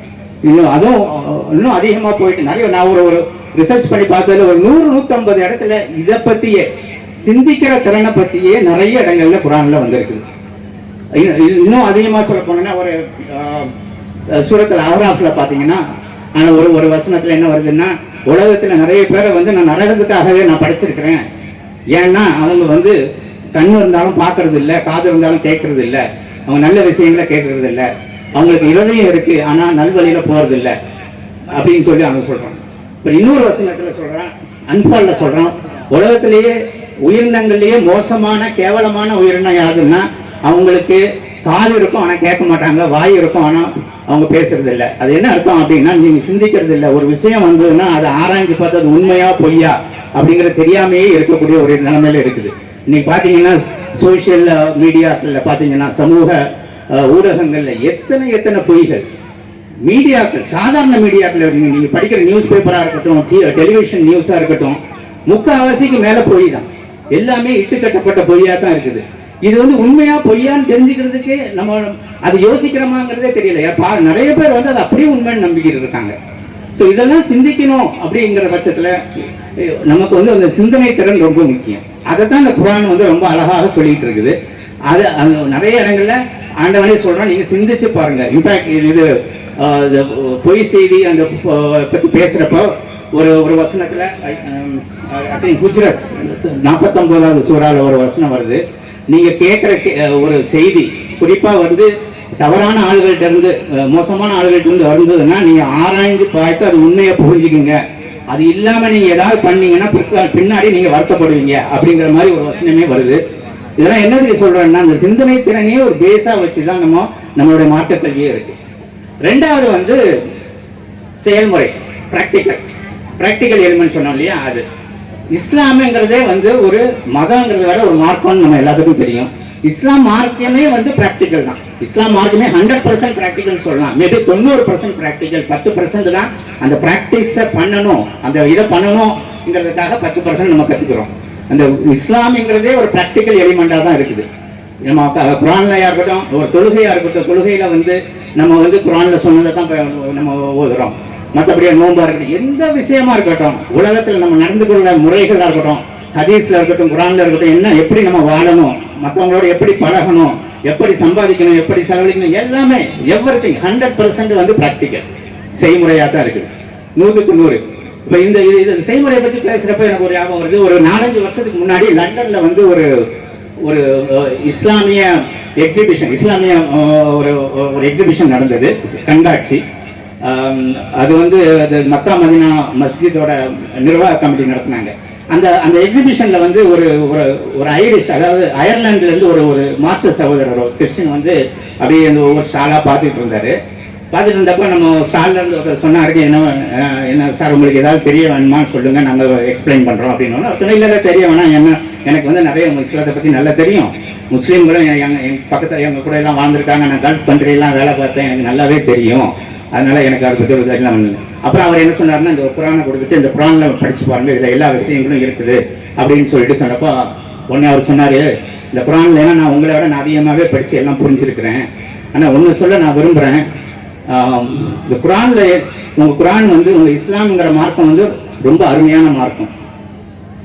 இன்னும் அதிகமா போயிட்டு நிறைய, நான் ஒரு ரிசர்ச் பண்ணி பார்த்ததுல ஒரு 100-150 இடத்துல இதை பத்தியே, சிந்திக்கிற திறனை பத்தியே நிறைய இடங்கள்ல குர்ஆன்ல வந்திருக்குது. இன்னும் அதிகமா சொல்ல போனா ஒரு சூரத்துல அஹ்ராஃப்ல பாத்தீங்கன்னா ஒரு வசனத்துல என்ன வருதுன்னா, உலகத்துல நிறைய பேரை வந்து நான் நரகத்துக்காகவே நான் படிச்சிருக்கிறேன். ஏன்னா அவங்க வந்து கண்ணு இருந்தாலும் பாக்குறது இல்லை, காது இருந்தாலும் கேட்கறது இல்லை, அவங்க நல்ல விஷயங்களை கேட்கறது இல்லை, அவங்களுக்கு இருதயம் இருக்கு ஆனா நல்வழியில போறது இல்லை அப்படின்னு சொல்லி அவங்க சொல்றாங்க. இப்ப இன்னொரு வசனத்துல சொல்றான், அன்பால்ல சொல்றான், உலகத்திலேயே உயிரினங்கள்லயே மோசமான கேவலமான உயிரினம் யாருன்னா, அவங்களுக்கு காது இருக்கும் ஆனா கேட்க மாட்டாங்க, வாய் இருக்கும் ஆனா அவங்க பேசுறது இல்லை. அது என்ன அர்த்தம் அப்படின்னா, நீங்க சிந்திக்கிறது இல்லை. ஒரு விஷயம் வந்ததுன்னா அதை ஆராய்ச்சி பார்த்து அது உண்மையா பொய்யா அப்படிங்கிறது தெரியாமையே இருக்கக்கூடிய ஒரு நிலைமையில இருக்குது. இன்னைக்கு பாத்தீங்கன்னா சோசியல் மீடியாக்கள்ல பாத்தீங்கன்னா, சமூக ஊடகங்கள்ல எத்தனை பொய்கள். மீடியாக்கள், சாதாரண மீடியாக்கள், நீங்க படிக்கிற நியூஸ் பேப்பரா இருக்கட்டும், டெலிவிஷன் நியூஸா இருக்கட்டும், முக்காவாசிக்கு மேல பொய் தான், எல்லாமே இட்டுக்கட்டப்பட்ட பொய்யா தான் இருக்குது. இது வந்து உண்மையா பொய்யான்னு தெரிஞ்சுக்கிறதுக்கு நம்ம அது யோசிக்கிறோமாங்கிறதே தெரியல. நிறைய பேர் வந்து அது அப்படியே உண்மைன்னு நம்பிக்கிட்டு இருக்காங்க. ஸோ இதெல்லாம் சிந்திக்கணும் அப்படிங்கிற பட்சத்துல நமக்கு வந்து அந்த சிந்தனை திறன் ரொம்ப முக்கியம். அதை தான் இந்த குர்ஆன் வந்து ரொம்ப அழகாக சொல்லிட்டு இருக்குது. அது நிறைய இடங்கள்ல ஆண்டவனே சொல்றான், நீங்க சிந்திச்சு பாருங்க. இன்ஃபேக்ட் இது பொய் செய்தி அந்த பத்தி பேசுறப்போ ஒரு வசனத்துல குஜராத் 49வது சூறால ஒரு வசனம் வருது. நீங்க கேட்கிற ஒரு செய்தி குறிப்பா வந்து தவறான ஆளுகள்ட்ட இருந்து, மோசமான ஆளுகள்ட்ட இருந்து வந்ததுன்னா நீங்க ஆராய்ந்து பார்த்து அது உண்மையை புரிஞ்சுக்குங்க. அது இல்லாம நீங்க ஏதாவது பண்ணீங்கன்னா பின்னாடி நீங்க வருத்தப்படுவீங்க அப்படிங்கிற மாதிரி ஒரு வசனமே வருது. இதெல்லாம் என்னது சொல்றேன்னா, அந்த சிந்தனை திறனையே ஒரு பேஸா வச்சுதான் நம்மளுடைய மார்க்க கல்வியே இருக்கு. ரெண்டாவது வந்து செயல்முறை, பிராக்டிக்கல் எலிமெண்ட் சொன்னோம் இல்லையா. அது இஸ்லாம்ங்கிறதே வந்து ஒரு மதங்கிறத விட ஒரு மார்க்கம்னு நம்ம எல்லாத்துக்கும் தெரியும். இஸ்லாம் மார்க்கமே வந்து பிராக்டிக்கல் தான். இஸ்லாம் மார்க்கமே 100% பிராக்டிக்கல் சொல்லலாம். மேபி 90% பிராக்டிக்கல், 10% தான் அந்த பிராக்டிக்ஸை பண்ணணும், அந்த இதை பண்ணணும்ங்கிறதுக்காக 10% நம்ம கற்றுக்கிறோம். அந்த இஸ்லாம்ங்கிறதே ஒரு பிராக்டிக்கல் எலிமெண்டாக தான் இருக்குது. நம்ம குர்ஆன்லயா இருக்கட்டும், ஒரு தொழுகையா இருக்கட்டும், தொழுகையில வந்து நம்ம வந்து குர்ஆன்ல சொன்னதை தான் நம்ம ஓதுறோம். மற்றபடியா நோன்பா இருக்கட்டும், எந்த விஷயமா இருக்கட்டும், உலகத்தில் நம்ம நடந்து கொள்ள முறைகளா இருக்கட்டும், ஹதீஸ்ல இருக்கட்டும், குர்ஆன்ல இருக்கட்டும், என்ன எப்படி நம்ம வாழணும், மற்றவங்களோட எப்படி பழகணும், எப்படி சம்பாதிக்கணும், எப்படி செலவழிக்கணும், எல்லாமே எவ்ரிதிங் 100% வந்து பிராக்டிக்கல் செய்முறையாக தான் இருக்குது. 100க்கு 100. இப்போ இந்த செய்முறையை பற்றி பேசுறப்ப எனக்கு ஒரு ஞாபகம் வருது. ஒரு 4-5 வருஷத்துக்கு முன்னாடி லண்டன்ல வந்து ஒரு இஸ்லாமிய எக்ஸிபிஷன், ஒரு எக்ஸிபிஷன் நடந்தது, கண்காட்சி. அது வந்து மக்கா மதீனா மஸ்ஜிதோட நிர்வாக கமிட்டி நடத்தினாங்க. அந்த எக்ஸிபிஷன்ல வந்து ஒரு ஐரிஷ், அதாவது அயர்லாந்துல இருந்து ஒரு மாற்று சகோதரர், ஒரு கிறிஸ்டின் வந்து அப்படியே அந்த ஒவ்வொரு ஸ்டாலா பார்த்துட்டு இருந்தாரு. பார்த்துட்டு இருந்தப்ப நம்ம ஸ்டால்ல இருந்து ஒருத்தர் சொன்னாரு, என்ன சார் உங்களுக்கு ஏதாவது தெரிய வேணுமான்னு சொல்லுங்க, நாங்க எக்ஸ்பிளைன் பண்றோம் அப்படின்னு. சொன்ன இல்ல தெரிய வேணாம், எனக்கு வந்து நிறைய இஸ்லாத்தை பத்தி நல்லா தெரியும், முஸ்லீம்களும் எங்க பக்கத்துல எங்க கூட எல்லாம் வாழ்ந்துருக்காங்க, நான் கல்ஃப் கண்ட்ரி எல்லாம் வேலை பார்த்தேன், எனக்கு நல்லாவே தெரியும், அதனால எனக்கு அதை பற்றி ஒரு எல்லாம் பண்ணல. அப்புறம் அவர் என்ன சொன்னாருன்னா, இந்த குர்ஆனை கொடுத்துட்டு இந்த குர்ஆன்ல படிச்சு பாருங்க, இதுல எல்லா விஷயங்களும் இருக்குது அப்படின்னு சொல்லிட்டு சொன்னப்போ உடனே அவர் சொன்னாரு, இந்த குர்ஆன்ல ஏன்னா நான் உங்களை விட நான் அதிகமாகவே படிச்சு எல்லாம் புரிஞ்சிருக்கிறேன், ஆனா ஒன்று சொல்ல நான் விரும்புறேன், இந்த குர்ஆன்ல உங்க குர்ஆன் வந்து உங்க இஸ்லாம்ங்கிற மார்க்கம் வந்து ரொம்ப அருமையான மார்க்கம்.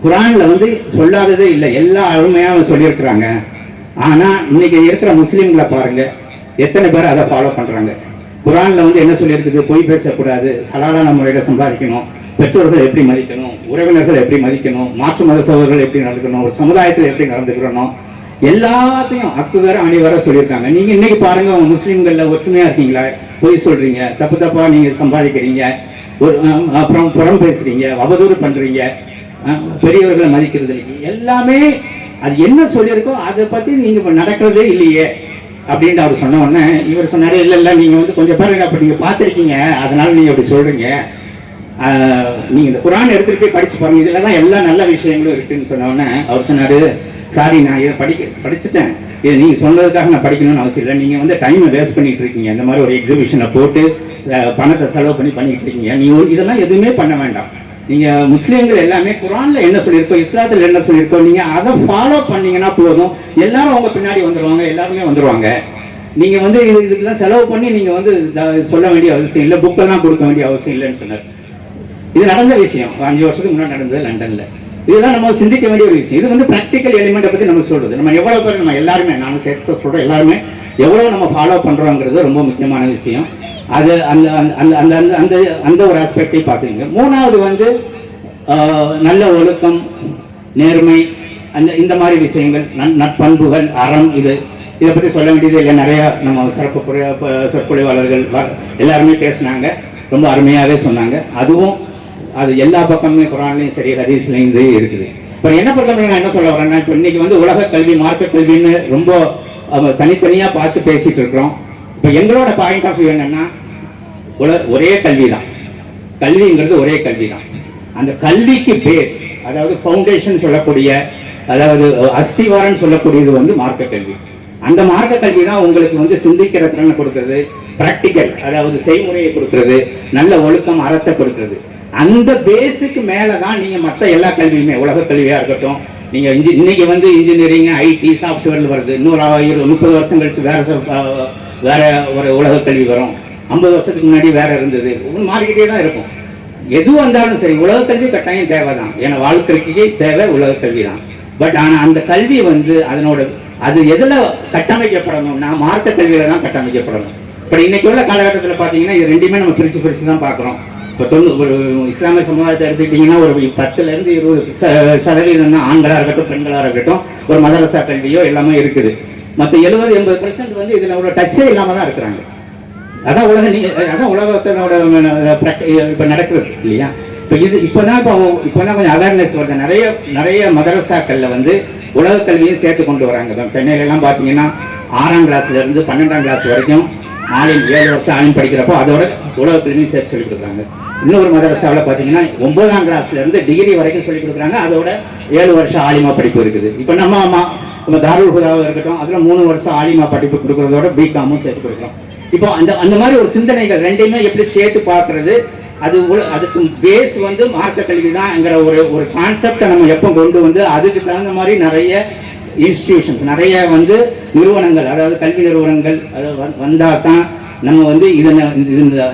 குர்ஆன்ல வந்து சொல்லாததே இல்லை, எல்லா அருமையாக சொல்லியிருக்கிறாங்க. ஆனா இன்னைக்கு இருக்கிற முஸ்லீம்களை பாருங்க, எத்தனை பேர் அதை ஃபாலோ பண்றாங்க. குர்ஆன்ல வந்து என்ன சொல்லியிருக்குது, பொய் பேசக்கூடாது, ஹலாலான முறையில் சம்பாதிக்கணும், பெற்றோர்கள் எப்படி மதிக்கணும், உறவினர்கள் எப்படி மதிக்கணும், மாற்று மத சகோதரர்கள் எப்படி நடந்துக்கணும், ஒரு சமுதாயத்தில் எப்படி நடந்துக்கிறணும், எல்லாத்தையும் வேற அணி வர சொல்லியிருக்காங்க. நீங்க இன்னைக்கு பாருங்க, உங்க முஸ்லீம்கள்ல ஒற்றுமையா இருக்கீங்களா, பொய் சொல்றீங்க, தப்பா நீங்க சம்பாதிக்கிறீங்க, அப்புறம் புறம் பேசுறீங்க, அவதூறு பண்றீங்க, பெரியவர்களை மதிக்கிறது எல்லாமே அது என்ன சொல்லியிருக்கோ அதை பத்தி நீங்க நடக்கிறதே இல்லையே அப்படின்னு அவர் சொன்ன உடனே இவர் சொன்னாரு, இல்ல நீங்க வந்து கொஞ்சம் பாருங்க, அப்ப நீங்க பார்த்திருக்கீங்க, அதனால நீங்க அப்படி சொல்றீங்க, நீங்க இந்த குர்ஆன் எடுத்துட்டு போய் படிச்சு பாருங்க, இதுலதான் எல்லா நல்ல விஷயங்களும் இருக்குன்னு சொன்ன உடனே அவர் சொன்னாரு, சாரி நான் இதை படிச்சுட்டேன், இது நீங்க சொன்னதுக்காக நான் படிக்கணும்னு அவசியம் இல்லை, நீங்க வந்து டைமை வேஸ்ட் பண்ணிட்டு இருக்கீங்க, இந்த மாதிரி ஒரு எக்ஸிபிஷனை போட்டு பணத்தை செலவு பண்ணிட்டு இருக்கீங்க, நீங்க இதெல்லாம் எதுவுமே பண்ண வேண்டாம், நீங்க முஸ்லீம்கள் எல்லாமே குர்ஆன்ல என்ன சொல்லியிருக்கோ, இஸ்லாத்துல என்ன சொல்லியிருக்கோ, நீங்க அதை ஃபாலோ பண்ணீங்கன்னா போதும், எல்லாரும் அவங்க பின்னாடி வந்துருவாங்க, எல்லாருமே வந்துருவாங்க. நீங்க வந்து இதுக்கெல்லாம் செலவு பண்ணி நீங்க வந்து சொல்ல வேண்டிய அவசியம் இல்லை, புக்கெல்லாம் கொடுக்க வேண்டிய அவசியம் இல்லைன்னு சொன்னார். இது நடந்த விஷயம், 5 வருஷத்துக்கு முன்னாடி நடந்தது லண்டன்ல. இதுதான் நம்ம சிந்திக்க வேண்டிய ஒரு விஷயம். இது வந்து பிராக்டிக்கல் எலிமெண்ட்டை பத்தி நம்ம சொல்றது, நம்ம எவ்வளவு பேர், நம்ம எல்லாருமே, நானும் சேர்த்து சொல்றோம், எல்லாருமே எவ்வளவு நம்ம ஃபாலோ பண்றோங்கிறது ரொம்ப முக்கியமான விஷயம். அது அந்த அந்த அந்த அந்த ஒரு ஆஸ்பெக்டை பார்த்துங்க. மூணாவது வந்து நல்ல ஒழுக்கம், நேர்மை, இந்த மாதிரி விஷயங்கள், நட்பண்புகள், அறம், இதை பற்றி சொல்ல வேண்டியது இல்லை. நிறைய நம்ம சிறப்பு சொற்பொழிவாளர்கள் எல்லாருமே பேசினாங்க, ரொம்ப அருமையாகவே சொன்னாங்க. அதுவும் அது எல்லா பக்கமுமே குர்ஆன்லையும் சரி ஹதீஸ்லையும் இது இருக்குது. இப்போ என்ன பொறுத்தவரை நான் என்ன சொல்ல வரேன்னா, இப்போ இன்னைக்கு வந்து உலக கல்வி, மார்க்க கல்வின்னு ரொம்ப தனித்தனியா பார்த்து பேசிட்டு இருக்கிறோம். இப்போ எங்களோட பாயிண்ட் ஆஃப் வியூ என்னன்னா, ஒரே கல்வி தான், கல்விங்கிறது ஒரே கல்வி தான். அந்த கல்விக்கு பேஸ், அதாவது ஃபவுண்டேஷன் சொல்லக்கூடிய, அதாவது அஸ்திவாரன் சொல்லக்கூடியது வந்து மார்க்க கல்வி. அந்த மார்க்க கல்வி தான் உங்களுக்கு வந்து சிந்திக்கிற திறனை கொடுக்கிறது, பிராக்டிக்கல், அதாவது செய்முறையை கொடுக்கிறது, நல்ல ஒழுக்கம், அறத்தை கொடுக்கிறது. அந்த பேஸுக்கு மேலே தான் நீங்கள் மற்ற எல்லா கல்வியுமே, உலக கல்வியாக இருக்கட்டும், நீங்கள் இன்னைக்கு வந்து இன்ஜினியரிங், ஐடி, சாஃப்ட்வேர் வருது. இன்னொரு 30 வருஷம் கழிச்சு வேற ஒரு உலக கல்வி வரும். 50 வருஷத்துக்கு முன்னாடி வேற இருந்தது. மாறிக்கிட்டே தான் இருக்கும். எது வந்தாலும் சரி, உலக கல்வி கட்டாயம் தேவை தான். ஏன்னா வாழ்க்கைக்கு தேவை உலக கல்வி தான். பட் ஆனால் அந்த கல்வி வந்து அது எதில் கட்டமைக்கப்படணும்னா மார்க்க கல்வியில தான் கட்டமைக்கப்படணும். இப்போ இன்னைக்கு உள்ள காலகட்டத்தில் பார்த்தீங்கன்னா இது ரெண்டுமே நம்ம பிரித்து தான் பார்க்குறோம். இப்போ ஒரு இஸ்லாமிய சமுதாயத்தை எடுத்துக்கிட்டிங்கன்னா ஒரு 10% 20% தான் ஆண்களாக இருக்கட்டும், பெண்களாக இருக்கட்டும், ஒரு மதரசா கல்வியோ எல்லாமே இருக்குது. மற்ற 70-80% வந்து இதில் ஒரு டச்சே இல்லாமல் தான் இருக்கிறாங்க. அதான் உலகத்தினோட இப்போ நடக்குது இல்லையா? இப்போதான் கொஞ்சம் அவேர்னஸ் வருது. நிறைய மதரசாக்களில் வந்து உலக கல்வியும் சேர்த்து கொண்டு வராங்க. சென்னையிலலாம் பார்த்தீங்கன்னா 6ஆம் கிளாஸ்ல இருந்து 12ஆம் கிளாஸ் வரைக்கும் 7 வருஷம் ஆலிம் படிக்கிறப்போ அதோட உலக கல்வியும் சேர்த்து சொல்லிக் கொடுக்குறாங்க. இன்னொரு மதரசாவில் பார்த்தீங்கன்னா 9ஆம் கிளாஸ்ல இருந்து டிகிரி வரைக்கும் சொல்லிக் கொடுக்குறாங்க. அதோட 7 வருஷம் ஆலிமா படிப்பு இருக்குது. இப்போ நம்ம தாருல் ஹுதாவாக இருக்கட்டும், அதில் 3 வருஷம் ஆலிமா படிப்பு கொடுக்குறதோட பிகாமும் சேர்த்து கொடுக்குறோம். இப்போ அந்த மாதிரி ஒரு சிந்தனைகள் ரெண்டையுமே எப்படி சேர்த்து பார்க்கறது, அதுக்கு பேஸ் வந்து மார்க்க கல்வி தான்ங்கிற ஒரு கான்செப்டை நம்ம எப்போ கொண்டு வந்து அதுக்கு தகுந்த மாதிரி நிறைய இன்ஸ்டிடியூஷன்ஸ், நிறைய வந்து நிறுவனங்கள், அதாவது கல்வி நிறுவனங்கள் வந்தால் தான் நம்ம வந்து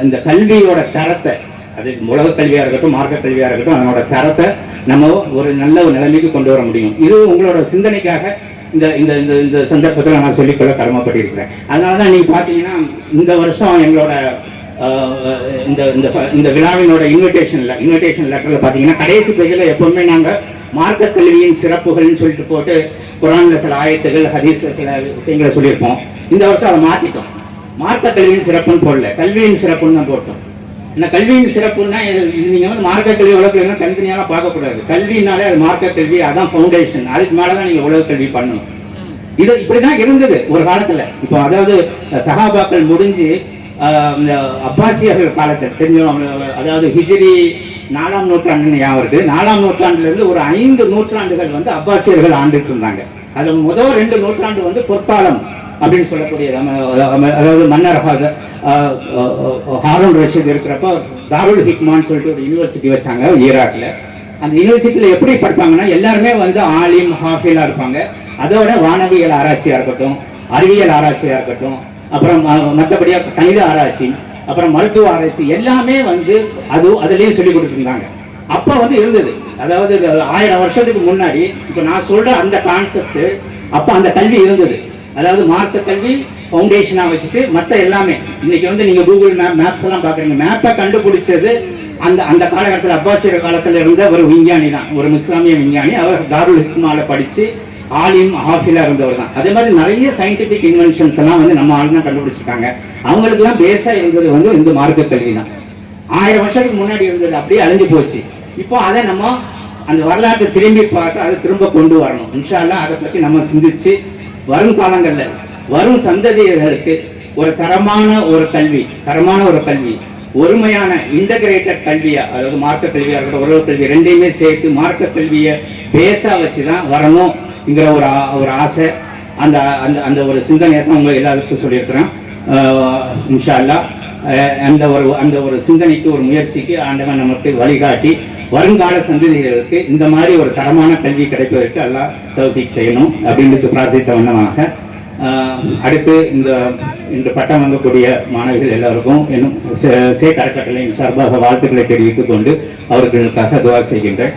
இந்த கல்வியோட தரத்தை, அது உலக கல்வியாக இருக்கட்டும், மார்க்க கல்வியாக இருக்கட்டும், அதனோட தரத்தை நம்ம ஒரு நல்ல ஒரு நிலைமைக்கு கொண்டு வர முடியும். இது உங்களோட சிந்தனைக்காக இந்த சந்தர்ப்பத்தில் நான் சொல்லிக்கொள்ள கடமைப்பட்டிருக்கிறேன். அதனால தான் நீங்கள் பார்த்தீங்கன்னா இந்த வருஷம் எங்களோட இந்த விழாவினோட இன்விடேஷன் லெட்டரில் பார்த்தீங்கன்னா கடைசி பேஜில் எப்பவுமே நாங்கள் மார்க்க கல்வியின் சிறப்புகள்னு சொல்லிட்டு போட்டு குரானில் சில ஆயத்துகள், ஹதீஸ்ல சில விஷயங்களை சொல்லியிருப்போம். இந்த வருஷம் அதை மாற்றிட்டோம். மார்க்க கல்வியின் சிறப்புன்னு போடல, கல்வியின் சிறப்புன்னு தான் போட்டோம். ஏன்னா கல்வியின் சிறப்புன்னா நீங்கள் வந்து மார்க்க கல்வி உலக கல்வினா தனித்தனியாலாம் பார்க்கக்கூடாது. கல்வினாலே அது மார்க்க கல்வி, அதான் ஃபவுண்டேஷன். அதுக்கு மேலே தான் நீங்கள் உலக கல்வி பண்ணணும். இது இப்படிதான் இருந்தது ஒரு காலத்தில். இப்போ அதாவது சஹாபாக்கள் முடிஞ்சு அப்பாசியர்கள் காலத்தில் தெரிஞ்சவங்க, அதாவது ஹிஜ்ரி 4ஆம் நூற்றாண்டுன்னு ஞாபகம் இருக்கு. 4ஆம் நூற்றாண்டுலேருந்து ஒரு 5 நூற்றாண்டுகள் வந்து அப்பாசியர்கள் ஆண்டுட்டு இருந்தாங்க. அதில் முதல் 2 நூற்றாண்டு வந்து பொற்காலம் அப்படின்னு சொல்லக்கூடிய, அதாவது மன்னர் ஹாரூன் ரஷீத் இருக்கிறப்போ தாருல் ஹிக்மான்னு சொல்லிட்டு ஒரு யூனிவர்சிட்டி வச்சாங்க ஈராக்கில். அந்த யூனிவர்சிட்டியில் எப்படி படிப்பாங்கன்னா எல்லாருமே வந்து ஆலிம், ஹாஃபிலா இருப்பாங்க. அதோட வானவியல் ஆராய்ச்சியாக இருக்கட்டும், அறிவியல் ஆராய்ச்சியாக இருக்கட்டும், அப்புறம் மற்றபடியாக கணித ஆராய்ச்சி, அப்புறம் மருத்துவ ஆராய்ச்சி எல்லாமே வந்து அதுலேயும் சொல்லி கொடுத்துருந்தாங்க. அப்போ வந்து இருந்தது. அதாவது 1000 வருஷத்துக்கு முன்னாடி இப்போ நான் சொல்ற அந்த கான்செப்ட் அப்போ அந்த கல்வி இருந்தது. அதாவது மார்க்க கல்வி ஃபவுண்டேஷனாக வச்சுட்டு மற்ற எல்லாமே இன்னைக்கு வந்து நீங்கள் கூகுள் மேப்ஸ் எல்லாம் பார்க்குறீங்க. மேப்பை கண்டுபிடிச்சது அந்த காலகட்டத்தில் அப்பாசியர் காலத்தில் இருந்த ஒரு விஞ்ஞானி தான், ஒரு இஸ்லாமிய விஞ்ஞானி. அவர் தாருல் ஹிக்மால படித்து ஆலிம், ஹாஃபிலா இருந்தவர் தான். அதே மாதிரி நிறைய சயின்டிபிக் இன்வென்ஷன்ஸ் எல்லாம் வந்து நம்ம ஆள் தான் கண்டுபிடிச்சிருக்காங்க. அவங்களுக்குலாம் பேஸா இருந்தது வந்து இந்த மார்க்க கல்வி தான். 1000 வருஷத்துக்கு முன்னாடி இருந்தது அப்படியே அழிஞ்சு போச்சு. இப்போ அதை நம்ம அந்த வரலாற்றை திரும்பி பார்த்து அதை திரும்ப கொண்டு வரணும். இன்ஷா அல்லாஹ் அதை பற்றி நம்ம சிந்திச்சு வரும் காலங்களில் வரும் சந்ததியர்களுக்கு ஒரு தரமான ஒரு கல்வி, ஒருமையான இன்டகிரேட்டட் கல்வியா, அதாவது மார்க்க கல்வியாக இருக்கட்டும், உலக கல்வி ரெண்டையுமே சேர்த்து மார்க்க கல்வியை பேஸா வச்சு தான் வரணும்ங்கிற ஒரு ஆசை, அந்த ஒரு சிந்தனையை தான் உங்க எல்லாருக்கும் சொல்லியிருக்கிறேன். இன்ஷா அல்லாஹ் அந்த ஒரு சிந்தனைக்கு, ஒரு முயற்சிக்கு ஆண்டவன் நமக்கு வழிகாட்டி வருங்கால சந்ததிகளுக்கு இந்த மாதிரி ஒரு தரமான கல்வி கிடைப்பதற்கு அல்லாஹ் தௌஃபீக் செய்யணும் அப்படின்னு பிரார்த்தித்த வண்ணமாக அடுத்து இந்த பட்டம் வாங்கக்கூடிய மாணவிகள் எல்லாருக்கும் இன்னும் சேக் அறக்கட்டளையின் சார்பாக வாழ்த்துக்களை தெரிவித்துக் கொண்டு அவர்களுக்காக துவா செய்கின்றேன்.